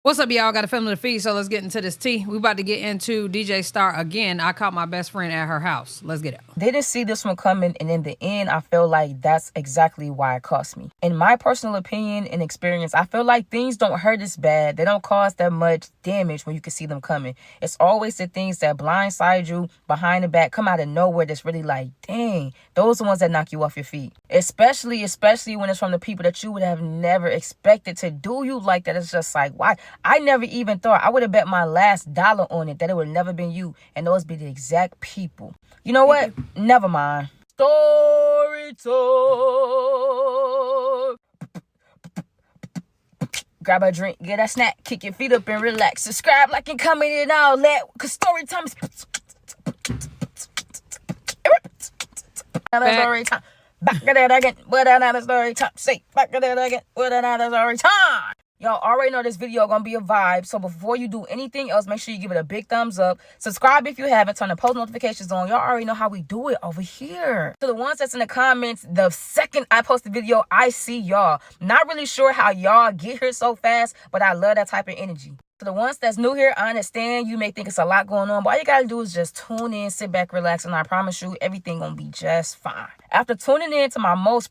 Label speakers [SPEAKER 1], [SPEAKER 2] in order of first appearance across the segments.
[SPEAKER 1] What's up, y'all? Got a family to feed, so let's get into this tea. We about to get into DJ Star again. I caught my best friend at her house. Let's get it.
[SPEAKER 2] Didn't see this one coming, and in the end, I feel like that's exactly why it cost me. In my personal opinion and experience, I feel like things don't hurt as bad. They don't cause that much damage when you can see them coming. It's always the things that blindside you behind the back, come out of nowhere that's really like, dang, those are the ones that knock you off your feet. Especially when it's from the people that you would have never expected to do you like that. It's just like, why? I never even thought, I would have bet my last dollar on it that it would have never been you, and those be the exact people. You know what? Never mind. Story time. Grab a drink, get a snack, kick your feet up and relax. Subscribe, like, and comment it all that, cause story time is another story time. Back at that again with another story time. Say back at that again with another story time. Y'all already know this video gonna be a vibe, so before you do anything else, make sure you give it a big thumbs up. Subscribe if you haven't, turn the post notifications on. Y'all already know how we do it over here. So the ones that's in the comments, the second I post the video, I see y'all. Not really sure how y'all get here so fast, but I love that type of energy. For the ones that's new here, I understand you may think it's a lot going on, but all you gotta do is just tune in, sit back, relax, and I promise you everything gonna be just fine. After tuning in to my most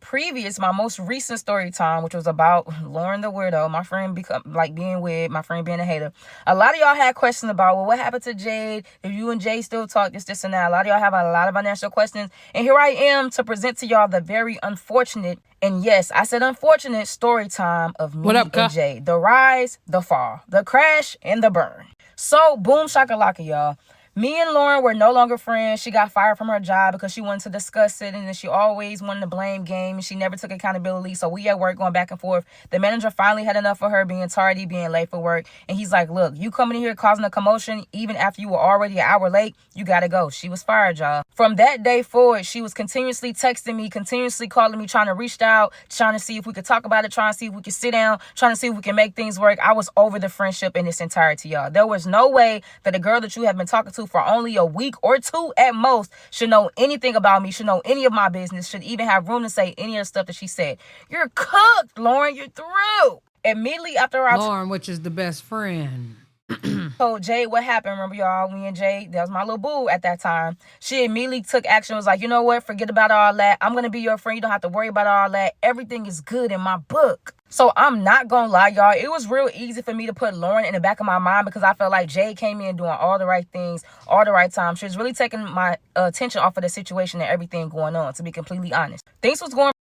[SPEAKER 2] recent story time, which was about Lauren the weirdo, my friend being weird, my friend being a hater. A lot of y'all had questions about, well, what happened to Jade? If you and Jade still talk, this, and that. A lot of y'all have a lot of unanswered questions. And here I am to present to y'all the very unfortunate, and yes, I said unfortunate, story time of me and Jade. The rise, the fall, the crash, and the burn. So, boom shakalaka, y'all. Me and Lauren were no longer friends. She got fired from her job because she wanted to discuss it, and then she always wanted to blame game, and she never took accountability. So we at work going back and forth. The manager finally had enough of her being tardy, being late for work, and he's like, look, you coming in here causing a commotion even after you were already an hour late, you gotta go. She was fired, y'all. From that day forward, she was continuously texting me, continuously calling me, trying to reach out, trying to see if we could talk about it, trying to see if we could sit down, trying to see if we can make things work. I was over the friendship in its entirety, y'all. There was no way that a girl that you have been talking to for only a week or two at most should know anything about me, should know any of my business, should even have room to say any of the stuff that she said. You're cooked, Lauren. You're through. Immediately after
[SPEAKER 1] Lauren, which is the best friend,
[SPEAKER 2] told Jade what happened. Remember, y'all, me and Jade, that was my little boo at that time. She immediately took action, was like, you know what, forget about all that. I'm going to be your friend. You don't have to worry about all that. Everything is good in my book. So I'm not going to lie, y'all. It was real easy for me to put Lauren in the back of my mind because I felt like Jade came in doing all the right things, all the right time. She was really taking my attention off of the situation and everything going on, to be completely honest. Things was going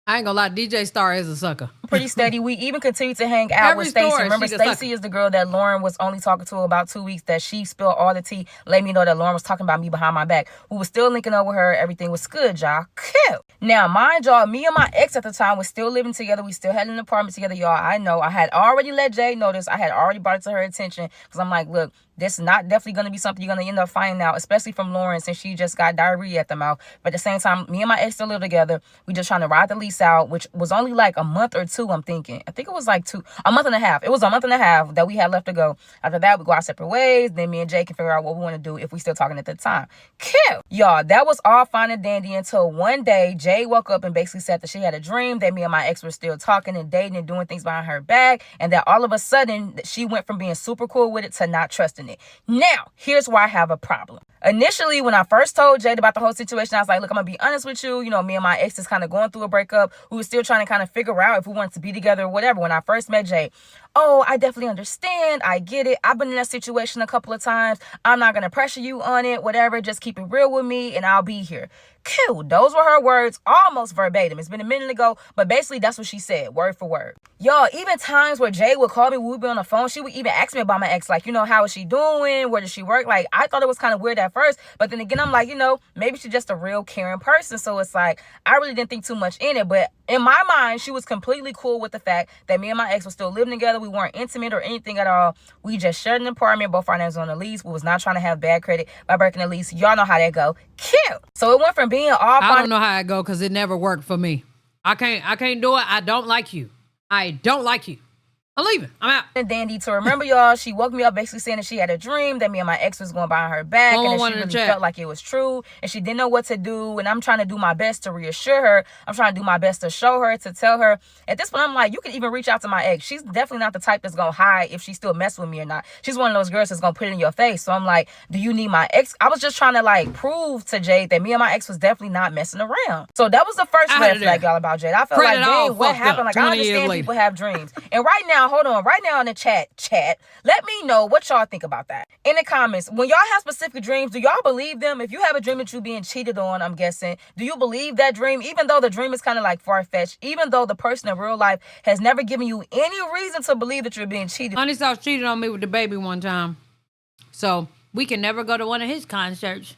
[SPEAKER 1] I ain't gonna lie, DJ Star is a sucker.
[SPEAKER 2] pretty steady. We even continued to hang out with Stacy. Remember, Stacy is the girl that Lauren was only talking to about 2 weeks, that she spilled all the tea, let me know that Lauren was talking about me behind my back. We was still linking up with her. Everything was good, y'all. Cool. Now, mind y'all, me and my ex at the time was still living together. We still had an apartment together, y'all. I know. I had already let Jade know this. I had already brought it to her attention because I'm like, look, this is not definitely going to be something you're going to end up finding out, especially from Lauren, since she just got diarrhea at the mouth. But at the same time, me and my ex still live together. We just trying to ride the lease out, which was only like a month or two, I'm thinking. I think it was like a month and a half. It was a month and a half that we had left to go. After that, we go our separate ways. Then me and Jay can figure out what we want to do if we still talking at the time. Cute. Y'all, that was all fine and dandy until one day, Jay woke up and basically said that she had a dream that me and my ex were still talking and dating and doing things behind her back, and that all of a sudden, she went from being super cool with it to not trusting it. Now, here's why I have a problem. Initially, when I first told Jade about the whole situation, I was like, look, I'm going to be honest with you. You know, me and my ex is kind of going through a breakup. We were still trying to kind of figure out if we wanted to be together or whatever. When I first met Jade, oh, I definitely understand. I get it. I've been in that situation a couple of times. I'm not going to pressure you on it, whatever. Just keep it real with me and I'll be here. Cool. Those were her words, almost verbatim. It's been a minute ago, but basically that's what she said, word for word. Y'all, even times where Jay would call me, we would be on the phone, she would even ask me about my ex, like, you know, how is she doing? Where does she work? Like, I thought it was kind of weird at first, but then again, I'm like, you know, maybe she's just a real caring person. So it's like, I really didn't think too much in it, but in my mind, she was completely cool with the fact that me and my ex were still living together. We weren't intimate or anything at all. We just shared an apartment, both our names on the lease. We was not trying to have bad credit by breaking the lease. Y'all know how that go. Cute. So it went from being all
[SPEAKER 1] I don't know how it go because it never worked for me. I can't do it. I don't like you. I don't like you. I'm leaving. I'm out.
[SPEAKER 2] And Dandy, to remember, y'all, she woke me up basically saying that she had a dream that me and my ex was going behind her back, and that she really felt like it was true, and she didn't know what to do. And I'm trying to do my best to reassure her. I'm trying to do my best to show her, to tell her. At this point, I'm like, you can even reach out to my ex. She's definitely not the type that's gonna hide if she still mess with me or not. She's one of those girls that's gonna put it in your face. So I'm like, do you need my ex? I was just trying to like prove to Jade that me and my ex was definitely not messing around. So that was the first red flag, y'all, about Jade. I felt like, dang, what happened? Like, I understand people have dreams. And right now, hold on, right now in the chat, let me know what y'all think about that. In the comments, when y'all have specific dreams, do y'all believe them? If you have a dream that you're being cheated on, I'm guessing, do you believe that dream? Even though the dream is kind of like far-fetched, even though the person in real life has never given you any reason to believe that you're being cheated.
[SPEAKER 1] Honey Sauce cheated on me with the baby one time. So we can never go to one of his concerts.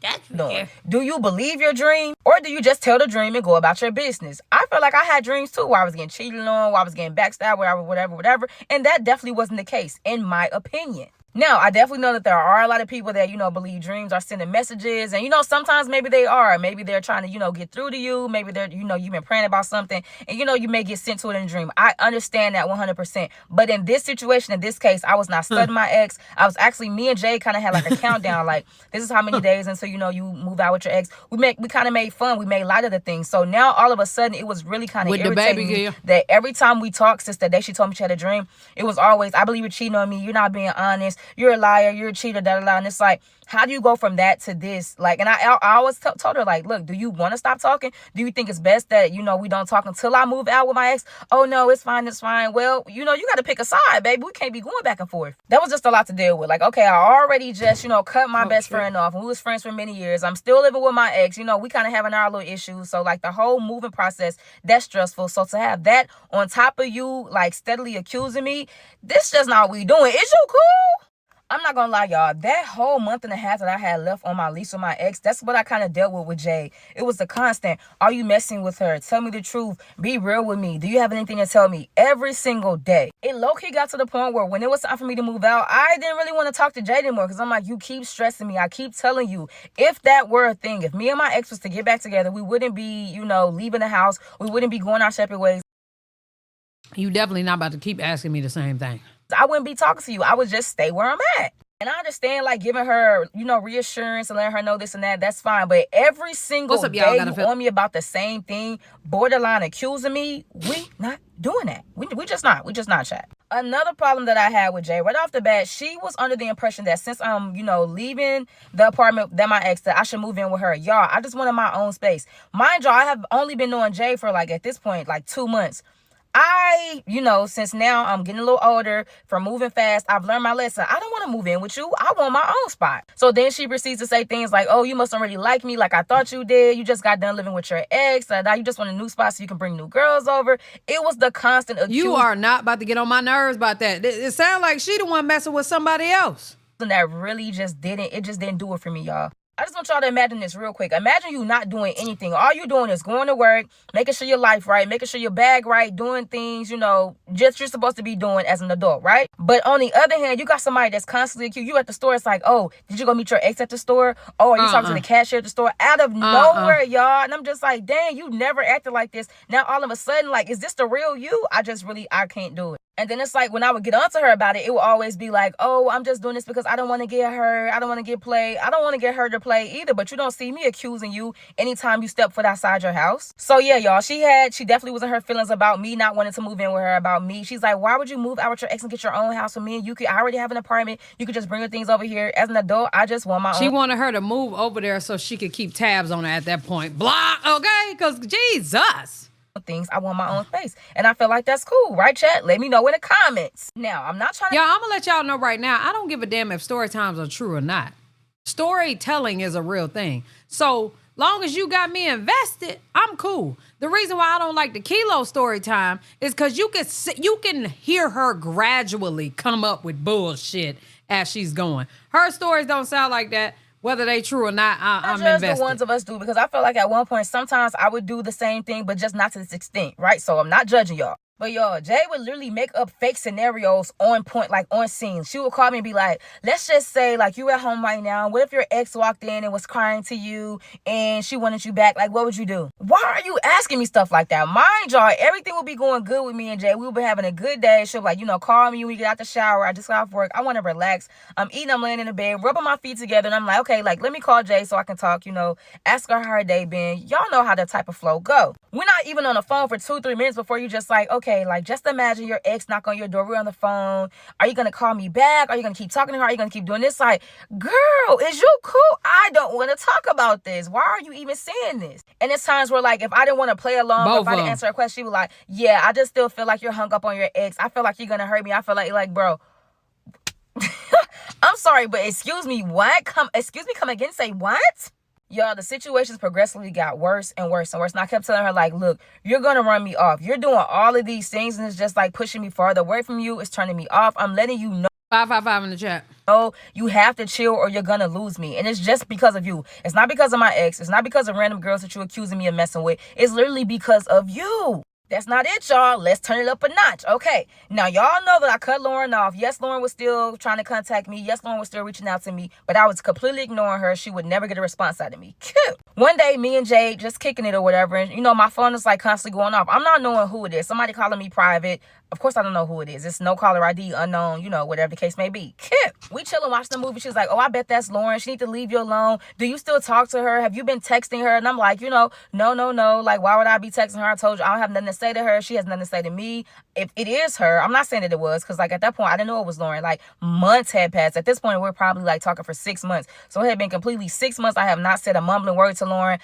[SPEAKER 1] That's fair.
[SPEAKER 2] Do you believe your dream, or do you just tell the dream and go about your business? I feel like I had dreams too where I was getting cheated on, where I was getting backstabbed, whatever. And that definitely wasn't the case, in my opinion. Now, I definitely know that there are a lot of people that, believe dreams are sending messages. And, sometimes maybe they are. Maybe they're trying to, get through to you. Maybe they're, you've been praying about something. And, you may get sent to it in a dream. I understand that 100%. But in this situation, in this case, I was not studying my ex. I was actually, me and Jay kind of had like a countdown. Like, this is how many days until, you move out with your ex. We kind of made fun. We made light of the thing. So now, all of a sudden, it was really kind of irritating me that every time we talked, since the day she told me she had a dream, it was always, I believe you're cheating on me. You're not being honest. You're a liar, you're a cheater, and it's like, how do you go from that to this? Like, and I always told her, like, look, do you want to stop talking? Do you think it's best that, we don't talk until I move out with my ex? Oh, no, it's fine. Well, you got to pick a side, baby. We can't be going back and forth. That was just a lot to deal with. Like, okay, I already just, cut my best friend off, and we was friends for many years. I'm still living with my ex. We kind of having our little issues. So, like, the whole moving process, that's stressful. So, to have that on top of you, like, steadily accusing me, this just not what we doing. Is you cool? I'm not gonna lie, y'all. That whole month and a half that I had left on my lease with my ex, that's what I kind of dealt with Jade. It was the constant, are you messing with her? Tell me the truth. Be real with me. Do you have anything to tell me? Every single day. It low-key got to the point where when it was time for me to move out, I didn't really want to talk to Jade anymore because I'm like, you keep stressing me. I keep telling you, if that were a thing, if me and my ex was to get back together, we wouldn't be, leaving the house. We wouldn't be going our separate ways.
[SPEAKER 1] You definitely not about to keep asking me the same thing.
[SPEAKER 2] I wouldn't be talking to you. I would just stay where I'm at. And I understand, like, giving her, reassurance and letting her know this and that. That's fine. But every single day you on me about the same thing, borderline accusing me, we not doing that. We just not. We just not, chat. Another problem that I had with Jay, right off the bat, she was under the impression that since I'm, leaving the apartment that my ex, that I should move in with her. Y'all, I just wanted my own space. Mind y'all, I have only been knowing Jay for, like, at this point, like 2 months. Since now I'm getting a little older, from moving fast, I've learned my lesson. I don't want to move in with you. I want my own spot. So then she proceeds to say things like, oh, you must already like me like I thought you did. You just got done living with your ex. Now you just want a new spot so you can bring new girls over. It was the constant accuse.
[SPEAKER 1] You are not about to get on my nerves about that. It sounds like she the one messing with somebody else.
[SPEAKER 2] And that really just didn't do it for me, y'all. I just want y'all to imagine this real quick. Imagine you not doing anything. All you doing is going to work, making sure your life right, making sure your bag right, doing things, just you're supposed to be doing as an adult, right? But on the other hand, you got somebody that's constantly accused. You at the store, it's like, oh, did you go meet your ex at the store? Oh, are you talking to the cashier at the store? Out of nowhere, y'all. And I'm just like, dang, you never acted like this. Now all of a sudden, like, is this the real you? I can't do it. And then it's like when I would get onto her about it, it would always be like, oh, I'm just doing this because I don't want to get her. I don't want to get played. I don't want to get her to play either. But you don't see me accusing you anytime you step foot outside your house. So yeah, y'all, she definitely was in her feelings about me not wanting to move in with her, about me. She's like, why would you move out with your ex and get your own house with me? And I already have an apartment. You could just bring your things over here. As an adult, I just want my own.
[SPEAKER 1] She wanted her to move over there so she could keep tabs on her at that point. Blah, okay? Because Jesus.
[SPEAKER 2] Things. I want my own space. And I feel like that's cool, right, chat? Let me know in the comments. Now, I'm not trying to...
[SPEAKER 1] Y'all, I'm going to let y'all know right now, I don't give a damn if story times are true or not. Storytelling is a real thing. So long as you got me invested, I'm cool. The reason why I don't like the Kilo story time is because you can hear her gradually come up with bullshit as she's going. Her stories don't sound like that. Whether they true or not, I'm invested.
[SPEAKER 2] The ones of us do, because I feel like at one point, sometimes I would do the same thing, but just not to this extent, right? So I'm not judging y'all. But y'all, Jade would literally make up fake scenarios on point, like on scene. She would call me and be like, let's just say like you at home right now. What if your ex walked in and was crying to you and she wanted you back? Like, what would you do? Why are you asking me stuff like that? Mind y'all, everything will be going good with me and Jade. We will be having a good day. She'll be like, call me when you get out the shower. I just got off work. I want to relax. I'm eating, I'm laying in the bed, rubbing my feet together. And I'm like, okay, like let me call Jade so I can talk, ask her how her day been. Y'all know how that type of flow go. We're not even on the phone for 2-3 minutes before you just like, okay, like just imagine your ex knock on your door. We're on the phone. Are you gonna call me back? Are you gonna keep talking to her? Are you gonna keep doing this? Like, girl, is you cool? I don't want to talk about this. Why are you even saying this? And it's times where like if I didn't want to play along, or if I didn't answer a question, she was like, yeah, I just still feel like you're hung up on your ex. I feel like you're gonna hurt me. I feel like bro. I'm sorry, but excuse me, what? Come again, say what? Y'all, the situations progressively got worse and worse and worse. And I kept telling her, like, look, you're going to run me off. You're doing all of these things, and it's just, like, pushing me farther away from you. It's turning me off. I'm letting you know.
[SPEAKER 1] 555 in the chat.
[SPEAKER 2] Oh, you have to chill or you're going to lose me. And it's just because of you. It's not because of my ex. It's not because of random girls that you're accusing me of messing with. It's literally because of you. That's not it, y'all. Let's turn it up a notch. Okay. Now, y'all know that I cut Lauren off. Yes, Lauren was still trying to contact me. Yes, Lauren was still reaching out to me. But I was completely ignoring her. She would never get a response out of me. Cute. One day, me and Jade just kicking it or whatever. And, my phone is like constantly going off. I'm not knowing who it is. Somebody calling me private. Of course, I don't know who it is. It's no caller ID, unknown, whatever the case may be. Cute. We chilling, watching the movie. She's like, oh, I bet that's Lauren. She need to leave you alone. Do you still talk to her? Have you been texting her? And I'm like, no. Like, why would I be texting her? I told you I don't have nothing to say to her. She has nothing to say to me. If it is her, I'm not saying that it was, because like at that point, I didn't know it was Lauren. Like months had passed. At this point, we're probably like talking for 6 months. So it had been completely 6 months. I have not said a mumbling word to Lauren.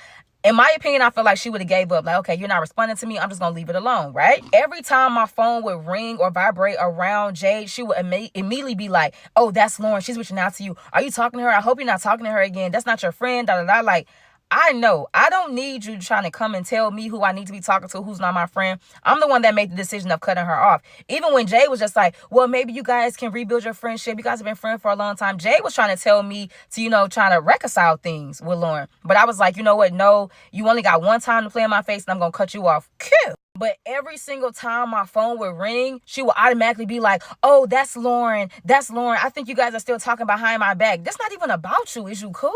[SPEAKER 2] In my opinion, I feel like she would have gave up. Like, okay, you're not responding to me. I'm just going to leave it alone, right? Every time my phone would ring or vibrate around Jade, she would immediately be like, oh, that's Lauren. She's reaching out to you. Are you talking to her? I hope you're not talking to her again. That's not your friend. Da, da, da. Like, I know. I don't need you trying to come and tell me who I need to be talking to, who's not my friend. I'm the one that made the decision of cutting her off. Even when Jay was just like, well, maybe you guys can rebuild your friendship. You guys have been friends for a long time. Jay was trying to tell me to, trying to reconcile things with Lauren. But I was like, you know what? No, you only got one time to play in my face and I'm going to cut you off. Cute. But every single time my phone would ring, she would automatically be like, oh, that's Lauren. That's Lauren. I think you guys are still talking behind my back. That's not even about you. Is you cool?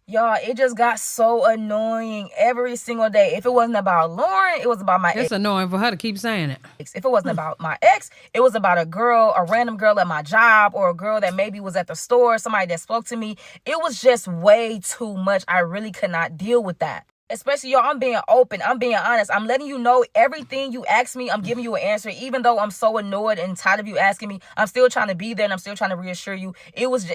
[SPEAKER 2] Y'all, it just got so annoying every single day. If it wasn't about Lauren, it was about my ex.
[SPEAKER 1] It's annoying for her to keep saying it.
[SPEAKER 2] If it wasn't about my ex, it was about a random girl at my job, or a girl that maybe was at the store, somebody that spoke to me. It was just way too much. I really could not deal with that. Especially, y'all, I'm being open. I'm being honest. I'm letting you know everything you ask me, I'm giving you an answer. Even though I'm so annoyed and tired of you asking me, I'm still trying to be there and I'm still trying to reassure you. It was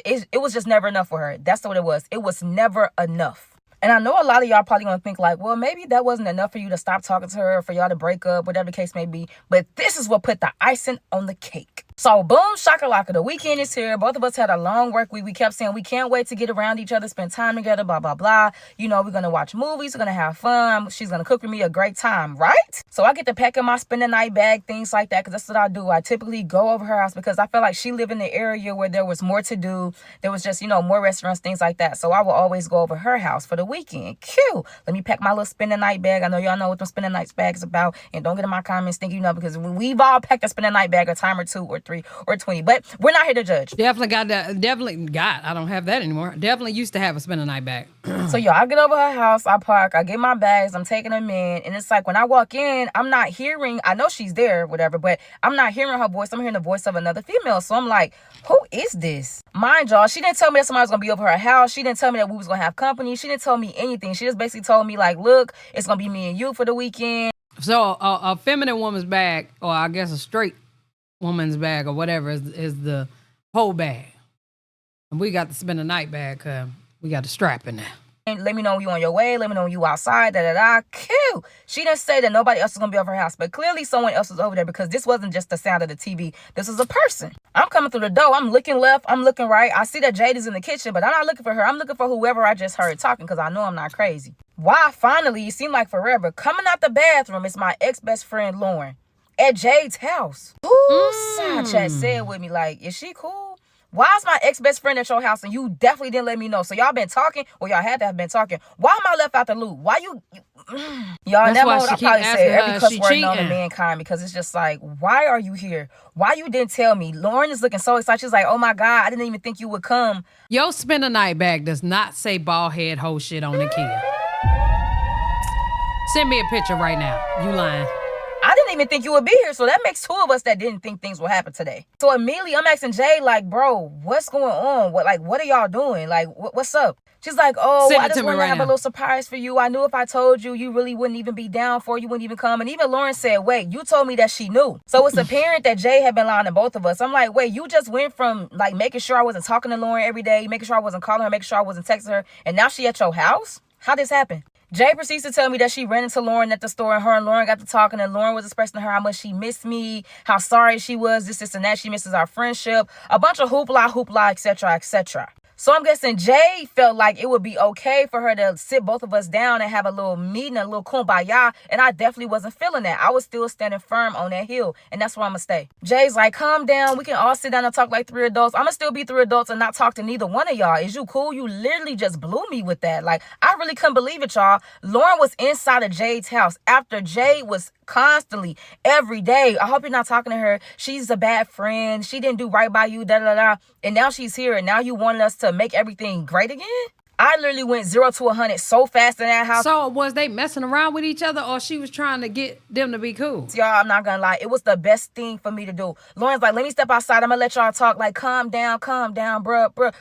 [SPEAKER 2] just never enough for her. That's what it was. It was never enough. And I know a lot of y'all probably gonna think like, well, maybe that wasn't enough for you to stop talking to her, or for y'all to break up, whatever the case may be. But this is what put the icing on the cake. So boom, shakalaka, the weekend is here. Both of us had a long work week. We kept saying we can't wait to get around each other, spend time together, blah, blah, blah. We're going to watch movies. We're going to have fun. She's going to cook for me a great time, right? So I get to pack in my spend the night bag, things like that, because that's what I do. I typically go over her house because I feel like she lived in the area where there was more to do. There was just, more restaurants, things like that. So I will always go over her house for the weekend. Cute. Let me pack my little spend the night bag. I know y'all know what the spend the night bag is about. And don't get in my comments thinking, because we've all packed a spend the night bag a time or 2 or 3 or 20. But we're not here to judge.
[SPEAKER 1] Definitely got that. I don't have that anymore. Definitely used to have a spend a night bag.
[SPEAKER 2] So y'all, I get over her house, I park, I get my bags, I'm taking them in. And it's like when I walk in, I'm not hearing, I know she's there, whatever, but I'm not hearing her voice. I'm hearing the voice of another female. So I'm like, who is this? Mind y'all, she didn't tell me that somebody was going to be over her house. She didn't tell me that we was going to have company. She didn't tell me anything. She just basically told me like, look, it's going to be me and you for the weekend.
[SPEAKER 1] So a feminine woman's bag, or I guess a straight woman's bag or whatever, is the whole bag. And we got to spend a night bag because we got the strap in there.
[SPEAKER 2] Let me know when you on your way. Let me know when you outside. Cute. She didn't say that nobody else is going to be over her house. But clearly someone else was over there, because this wasn't just the sound of the TV. This was a person. I'm coming through the door. I'm looking left. I'm looking right. I see that Jade is in the kitchen, but I'm not looking for her. I'm looking for whoever I just heard talking, because I know I'm not crazy. Why? Finally, it seemed like forever. Coming out the bathroom is my ex-best friend, Lauren, at Jade's house. Ooh, side chat said with me, like, is she cool? Why is my ex-best friend at your house and you definitely didn't let me know? So y'all been talking, or y'all had to have been talking. Why am I left out the loop? Why you y'all, in that moment, I probably said every cuss word known to mankind, because it's just like, why are you here? Why you didn't tell me? Lauren is looking so excited. She's like, oh my God, I didn't even think you would come.
[SPEAKER 1] Yo, spend a night bag does not say bald head hoe shit on the Kia. Send me a picture right now. You lying.
[SPEAKER 2] I didn't even think you would be here, so that makes 2 of us that didn't think things would happen today. So immediately I'm asking Jade, like, bro, what's going on? What are y'all doing? Like, what's up? She's like, oh, I just wanted to have a little surprise for you. I knew if I told you, you really wouldn't even be down for it. You wouldn't even come. And even Lauren said, wait, you told me that she knew. So it's apparent that Jay had been lying to both of us. I'm like, wait, you just went from like making sure I wasn't talking to Lauren every day, making sure I wasn't calling her, making sure I wasn't texting her, and now she at your house? How this happen? Jay proceeds to tell me that she ran into Lauren at the store, and her and Lauren got to talking, and Lauren was expressing to her how much she missed me, how sorry she was, this and that. She misses our friendship, a bunch of hoopla, etc., etc. So I'm guessing Jay felt like it would be okay for her to sit both of us down and have a little meeting, a little kumbaya, and I definitely wasn't feeling that. I was still standing firm on that hill, and that's where I'm going to stay. Jay's like, calm down. We can all sit down and talk like 3 adults. I'm going to still be 3 adults and not talk to neither one of y'all. Is you cool? You literally just blew me with that. Like, I really couldn't believe it, y'all. Lauren was inside of Jade's house after Jade was constantly, every day, I hope you're not talking to her. She's a bad friend. She didn't do right by you, da-da-da. And now she's here, and now you wanted us to make everything great again? I literally went 0 to 100 so fast in that house.
[SPEAKER 1] So was they messing around with each other, or she was trying to get them to be cool?
[SPEAKER 2] Y'all, I'm not gonna lie. It was the best thing for me to do. Lauren's like, let me step outside. I'm gonna let y'all talk. Like, calm down, bruh.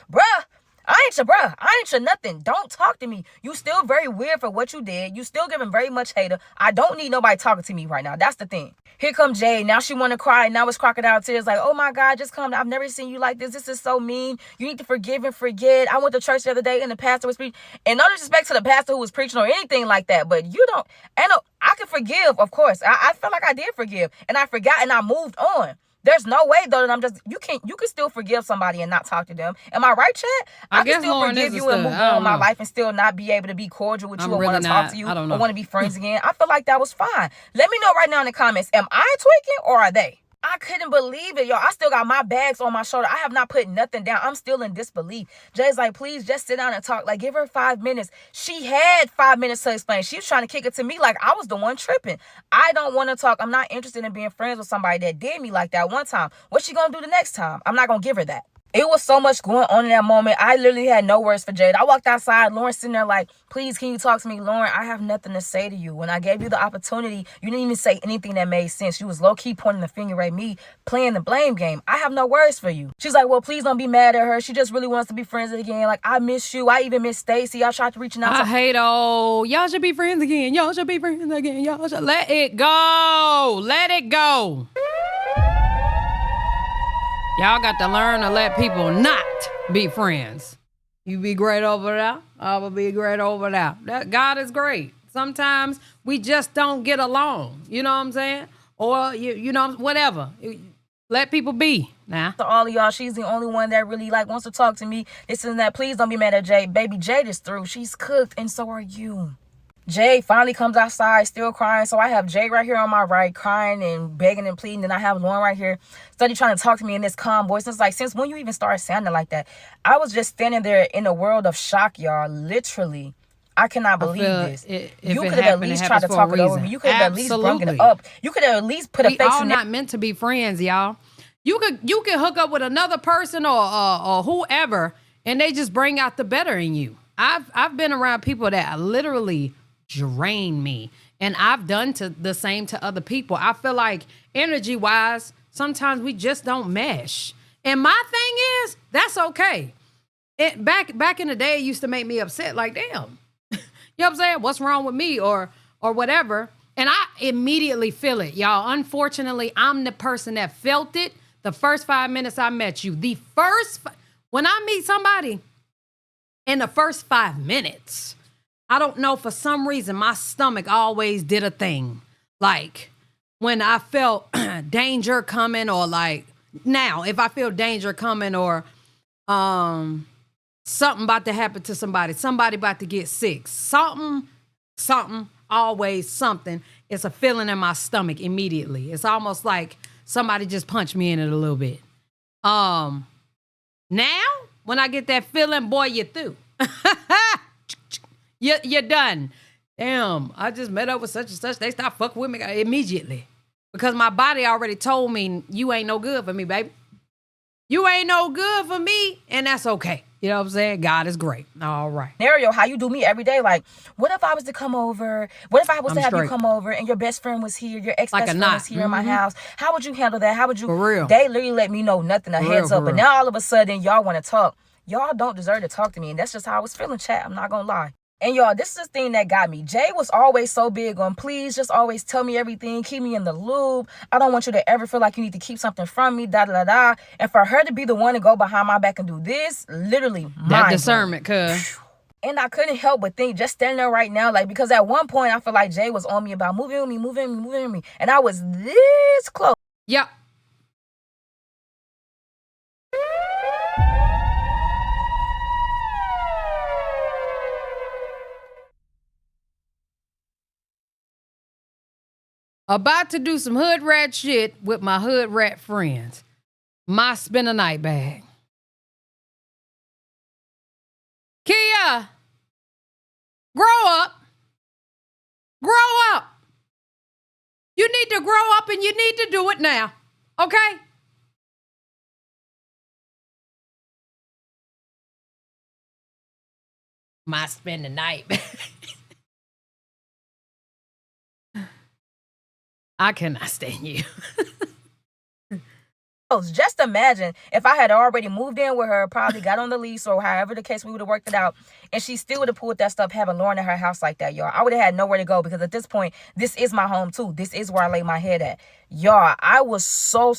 [SPEAKER 2] I ain't your bruh. I ain't your nothing. Don't talk to me. You still very weird for what you did. You still giving very much hater. I don't need nobody talking to me right now. That's the thing. Here comes Jade. Now she want to cry. Now it's crocodile tears. Like, oh my God, just come. I've never seen you like this. This is so mean. You need to forgive and forget. I went to church the other day and the pastor was preaching. And no disrespect to the pastor who was preaching or anything like that, but you don't. And I can forgive, of course. I felt like I did forgive, and I forgot, and I moved on. There's no way though that I'm just you can still forgive somebody and not talk to them. Am I right, Chad? I can still forgive you and move on with my life and still not be able to be cordial with you or want to talk to you or want to be friends again. I feel like that was fine. Let me know right now in the comments. Am I tweaking or are they? I couldn't believe it, y'all. I still got my bags on my shoulder. I have not put nothing down. I'm still in disbelief. Jay's like, please just sit down and talk. Like, give her 5 minutes. She had 5 minutes to explain. She was trying to kick it to me like I was the one tripping. I don't want to talk. I'm not interested in being friends with somebody that did me like that one time. What's she going to do the next time? I'm not going to give her that. It was so much going on in that moment. I literally had no words for Jade. I walked outside. Lauren sitting there like, please, can you talk to me? Lauren, I have nothing to say to you. When I gave you the opportunity, you didn't even say anything that made sense. You was low-key pointing the finger at me, playing the blame game. I have no words for you. She's like, well, please don't be mad at her. She just really wants to be friends again. Like, I miss you. I even miss Stacy. I tried to reach out to
[SPEAKER 1] hate y'all should be friends again. Y'all should be friends again. Y'all should let it go. Let it go. Y'all got to learn to let people not be friends. You be great over there, I will be great over there. God is great. Sometimes we just don't get along. You know what I'm saying? Or, you know, whatever. Let people be. Nah.
[SPEAKER 2] To all of y'all, she's the only one that really wants to talk to me. This and that. Please don't be mad at Jade. Baby, Jade is through. She's cooked, and so are you. Jade finally comes outside, still crying. So I have Jade right here on my right, crying and begging and pleading. And I have Lauren right here, study trying to talk to me in this calm voice. It's like, since when you even started sounding like that? I was just standing there in a world of shock, y'all. Literally. I cannot believe this. You could have at least tried to talk it over me. You could have at least brought it up. You could have at least put a face in it.
[SPEAKER 1] We all not meant to be friends, y'all. You could hook up with another person or whoever, and they just bring out the better in you. I've been around people that literally drain me, and I've done the same to other people. I feel like energy wise, sometimes we just don't mesh. And my thing is, that's okay. Back in the day, it used to make me upset. Like, damn, you know what I'm saying? What's wrong with me or whatever? And I immediately feel it, y'all. Unfortunately, I'm the person that felt it the first 5 minutes I met you. When I meet somebody, in the first 5 minutes, I don't know, for some reason, my stomach always did a thing. Like, when I felt danger coming, or like, now, if I feel danger coming, or something about to happen to somebody about to get sick, something, always something, it's a feeling in my stomach immediately. It's almost like somebody just punched me in it a little bit. Now, when I get that feeling, boy, you're through. You're done. Damn, I just met up with such and such. They stop fucking with me immediately. Because my body already told me, you ain't no good for me, baby. You ain't no good for me, and that's okay. You know what I'm saying? God is great. All right.
[SPEAKER 2] Scenario, how you do me every day. Like, what if I was to come over? What if I was to have you come over and your best friend was here, your ex-best friend was here in my house? How would you handle that? How would you?
[SPEAKER 1] For real.
[SPEAKER 2] They literally let me know nothing, a heads up. But now all of a sudden, y'all want to talk. Y'all don't deserve to talk to me. And that's just how I was feeling, chat. I'm not going to lie. And y'all, this is the thing that got me. Jay was always so big on, please just always tell me everything. Keep me in the loop. I don't want you to ever feel like you need to keep something from me, da-da-da-da. And for her to be the one to go behind my back and do this, literally,
[SPEAKER 1] that discernment, cuz.
[SPEAKER 2] And I couldn't help but think, just standing there right now, like, because at one point, I feel like Jay was on me about moving with me. And I was this close.
[SPEAKER 1] Yep. About to do some hood rat shit with my hood rat friends. My spend a night bag. Kia, grow up. Grow up. You need to grow up and you need to do it now. Okay? My spend the night bag. I cannot stand you.
[SPEAKER 2] Just imagine if I had already moved in with her, probably got on the lease or however the case we would have worked it out, and she still would have pulled that stuff, having Lauren in her house like that, y'all. I would have had nowhere to go because at this point, this is my home too. This is where I lay my head at. Y'all, I was so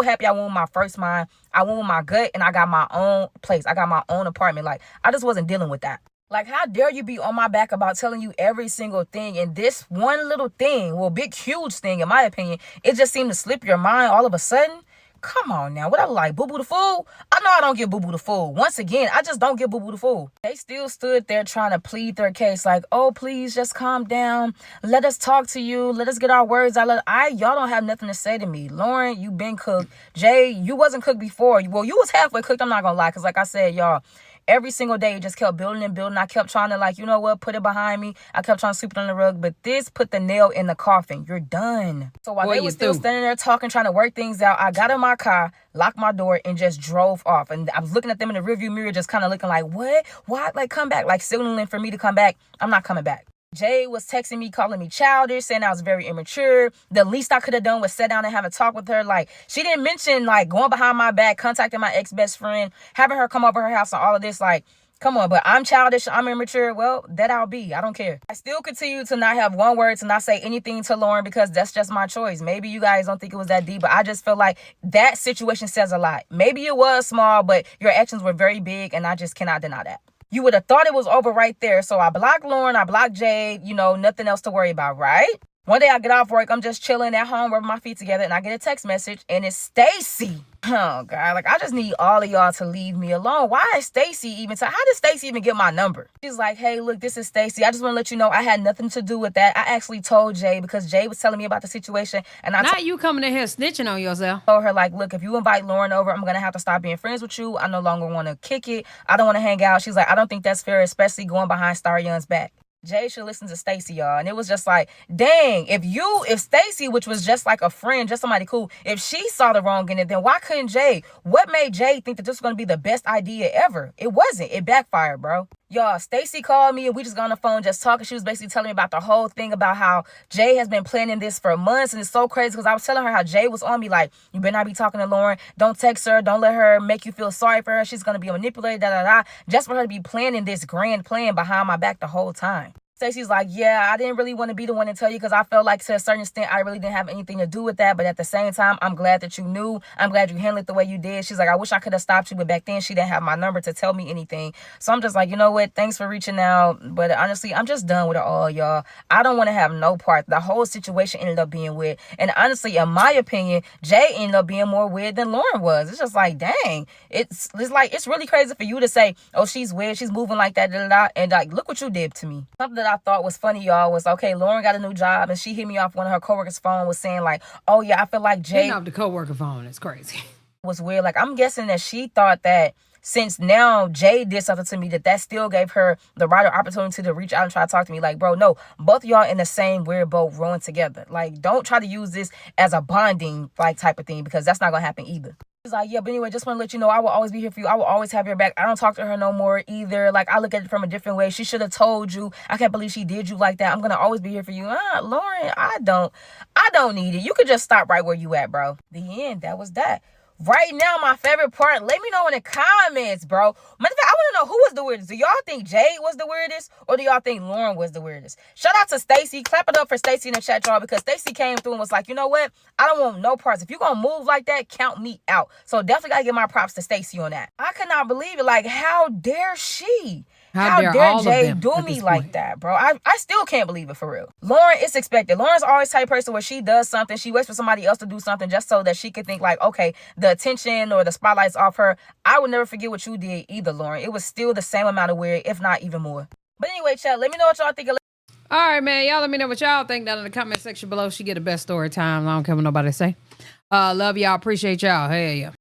[SPEAKER 2] happy I went with my first mind. I went with my gut and I got my own place. I got my own apartment. Like, I just wasn't dealing with that. Like, how dare you be on my back about telling you every single thing, and this one little thing, well, big, huge thing, in my opinion, it just seemed to slip your mind all of a sudden? Come on now. What I look like, Boo-Boo the Fool? I know I don't get Boo-Boo the Fool. Once again, I just don't get Boo-Boo the Fool. They still stood there trying to plead their case like, oh, please just calm down. Let us talk to you. Let us get our words out. Y'all don't have nothing to say to me. Lauren, you been cooked. Jay, you wasn't cooked before. Well, you was halfway cooked. I'm not going to lie. Because like I said, y'all, every single day, it just kept building and building. I kept trying to, like, you know what, put it behind me. I kept trying to sweep it on the rug. But this put the nail in the coffin. You're done. So while they were still standing there talking, trying to work things out, I got in my car, locked my door, and just drove off. And I was looking at them in the rearview mirror, just kind of looking like, what? Why? Like, come back. Like, signaling for me to come back. I'm not coming back. Jay was texting me, calling me childish, saying I was very immature. The least I could have done was sit down and have a talk with her. Like, she didn't mention, like, going behind my back, contacting my ex-best friend, having her come over her house and all of this. Like, come on, but I'm childish, I'm immature. Well, that I'll be. I don't care. I still continue to not have one word, to not say anything to Lauren, because that's just my choice. Maybe you guys don't think it was that deep, but I just feel like that situation says a lot. Maybe it was small, but your actions were very big, and I just cannot deny that. You would have thought it was over right there. So I blocked Lauren, I blocked Jade, nothing else to worry about, right? One day I get off work, I'm just chilling at home, rubbing my feet together, and I get a text message, and it's Stacy. Oh, God, like, I just need all of y'all to leave me alone. Why is Stacy even how did Stacy even get my number? She's like, hey, look, this is Stacy. I just want to let you know I had nothing to do with that. I actually told Jay, because Jay was telling me about the situation, and
[SPEAKER 1] Not you coming in here snitching on yourself.
[SPEAKER 2] Told her, like, look, if you invite Lauren over, I'm going to have to stop being friends with you. I no longer want to kick it. I don't want to hang out. She's like, I don't think that's fair, especially going behind Star Young's back. Jay should listen to Stacy, y'all. And it was just like, dang, if Stacy, which was just like a friend, just somebody cool, if she saw the wrong in it, then why couldn't Jay? What made Jay think that this was going to be the best idea ever? It wasn't. It backfired, bro. Y'all, Stacy called me and we just got on the phone just talking. She was basically telling me about the whole thing, about how Jay has been planning this for months. And it's so crazy because I was telling her how Jay was on me, like, you better not be talking to Lauren. Don't text her. Don't let her make you feel sorry for her. She's going to be manipulated, just for her to be planning this grand plan behind my back the whole time. Stacey's like, yeah, I didn't really want to be the one to tell you because I felt like to a certain extent I really didn't have anything to do with that. But at the same time, I'm glad that you knew. I'm glad you handled it the way you did. She's like, I wish I could have stopped you. But back then, she didn't have my number to tell me anything. So I'm just like, you know what? Thanks for reaching out. But honestly, I'm just done with it all, y'all. I don't want to have no part. The whole situation ended up being weird. And honestly, in my opinion, Jay ended up being more weird than Lauren was. It's just like, dang. It's really crazy for you to say, oh, she's weird. She's moving like that. And like, look what you did to me. Something that I thought was funny, y'all, was, okay, Lauren got a new job and she hit me off one of her coworkers' phone, was saying like, oh yeah, I feel like Jay.
[SPEAKER 1] Getting off the coworker phone is crazy.
[SPEAKER 2] Was weird. Like, I'm guessing that she thought that since now Jade did something to me, that still gave her the right opportunity to reach out and try to talk to me. Like, bro, no, both of y'all in the same weird boat rowing together. Like, don't try to use this as a bonding like type of thing, because that's not gonna happen either. He's like, yeah, but anyway, just want to let you know I will always be here for you. I will always have your back. I don't talk to her no more either. Like, I look at it from a different way. She should have told you. I can't believe she did you like that. I'm gonna always be here for you. Lauren, I don't need it. You could just stop right where you at, bro. The end. That was that. Right now, my favorite part, let me know in the comments, bro. Matter of fact, I want to know who was the weirdest. Do y'all think Jade was the weirdest, or do y'all think Lauren was the weirdest? Shout out to Stacy. Clap it up for Stacy in the chat, y'all, because Stacy came through and was like, you know what? I don't want no parts. If you're going to move like that, count me out. So definitely got to give my props to Stacy on that. I could not believe it. Like, how dare she? How dare Jade do me like that, bro? I still can't believe it, for real. Lauren, it's expected. Lauren's always the type of person where she does something, she waits for somebody else to do something just so that she could think like, okay, the attention or the spotlight's off her. I would never forget what you did either, Lauren. It was still the same amount of weird, if not even more. But anyway, chat, let me know what y'all think.
[SPEAKER 1] All right, man. Y'all let me know what y'all think down in the comment section below. She get the best story time. I don't care what nobody say. Love y'all. Appreciate y'all. Hey, yeah.